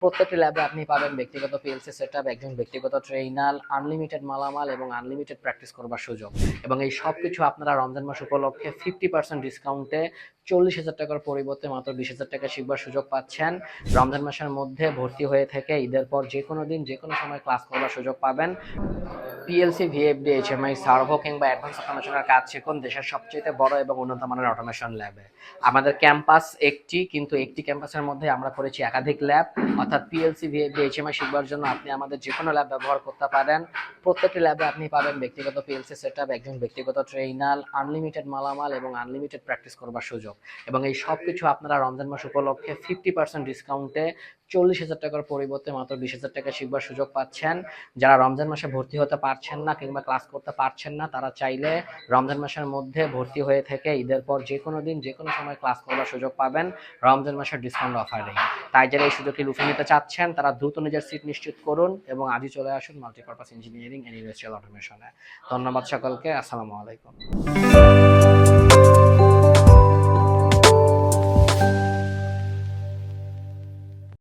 প্রত্যেকটি ল্যাবে আপনি পাবেন ব্যক্তিগত পিএলসি সেটআপ, একজন ব্যক্তিগত ট্রেইনার, আনলিমিটেড মালামাল এবং আনলিমিটেড প্র্যাকটিস করবার সুযোগ। এবং এই সবকিছু আপনারা রমজান মাস উপলক্ষে 50% ডিসকাউন্টে 40,000 টাকার পরিবর্তে মাত্র 20,000 টাকা শিখবার সুযোগ পাচ্ছেন। রমজান মাসের মধ্যে ভর্তি হয়ে থেকে ঈদের পর যে কোনো দিন যে কোনো সময় ক্লাস করবার সুযোগ পাবেন। পিএলসি, ভিএফডি, এইচএমআই, সার্ভো কিংবা অ্যাডভান্স অটোমেশনের কাজ শিখুন দেশের সবচেয়ে বড় এবং উন্নত মানের অটোমেশন ল্যাবে। আমাদের ক্যাম্পাস একটি, কিন্তু একটি ক্যাম্পাসের মধ্যে আমরা করেছি একাধিক ল্যাব। অর্থাৎ পিএলসি, ভিএফডি, এইচএমআই শিখবার জন্য আপনি আমাদের যে কোনো ল্যাব ব্যবহার করতে পারেন। প্রত্যেকটি ল্যাবে আপনি পাবেন ব্যক্তিগত পিএলসি সেটআপ, একজন ব্যক্তিগত ট্রেইনার, আনলিমিটেড মালামাল এবং আনলিমিটেড প্র্যাকটিস করবার সুযোগ। এবং এই সবকিছু আপনারা রমজান মাস উপলক্ষে 50% ডিসকাউন্টে 40,000 টাকার পরিবর্তে মাত্র 20,000 টাকা শিখবার সুযোগ পাচ্ছেন। যারা রমজান মাসে ভর্তি হতে পারছেন না কিংবা ক্লাস করতে পারছেন না, তারা চাইলে রমজান মাসের মধ্যে ভর্তি হয়ে থেকে ঈদের পর যে কোনো দিন যে কোনো সময় ক্লাস করবার সুযোগ পাবেন রমজান মাসের ডিসকাউন্ট অফারে। তাই যারা এই সুযোগটি লুফে নিতে চাচ্ছেন তারা দ্রুত নিজের সিট নিশ্চিত করুন এবং আজই চলে আসুন মাল্টিপারপাস ইঞ্জিনিয়ারিং অ্যান্ড ইন্ডাস্ট্রিয়াল অটোমেশনে। ধন্যবাদ সকলকে। আসসালামু আলাইকুম।